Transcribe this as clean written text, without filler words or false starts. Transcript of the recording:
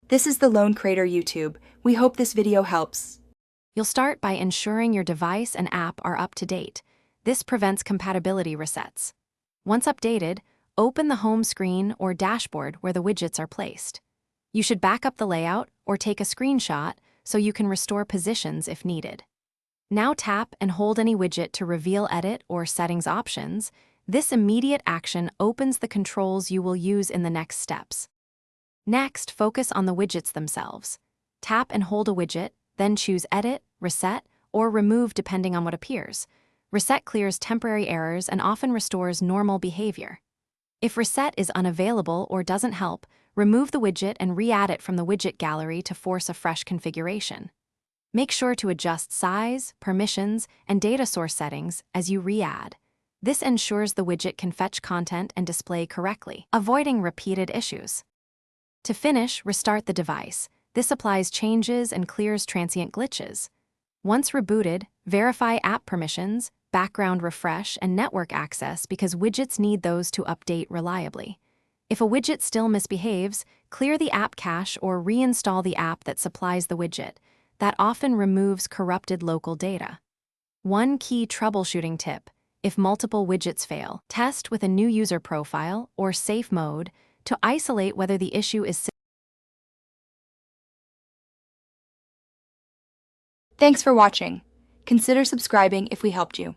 This is the Lone Creator YouTube. We hope this video helps. You'll start by ensuring your device and app are up to date. This prevents compatibility resets. Once updated, open the home screen or dashboard where the widgets are placed. You should back up the layout or take a screenshot so you can restore positions if needed. Now tap and hold any widget to reveal edit or settings options. This immediate action opens the controls you will use in the next steps. Next, focus on the widgets themselves. Tap and hold a widget, then choose Edit, Reset, or Remove depending on what appears. Reset clears temporary errors and often restores normal behavior. If Reset is unavailable or doesn't help, remove the widget and re-add it from the widget gallery to force a fresh configuration. Make sure to adjust size, permissions, and data source settings as you re-add. This ensures the widget can fetch content and display correctly, avoiding repeated issues. To finish, restart the device. This applies changes and clears transient glitches. Once rebooted, verify app permissions, background refresh, and network access because widgets need those to update reliably. If a widget still misbehaves, clear the app cache or reinstall the app that supplies the widget. That often removes corrupted local data. One key troubleshooting tip: if multiple widgets fail, test with a new user profile or safe mode to isolate whether the issue is. Thanks for watching. Consider subscribing if we helped you.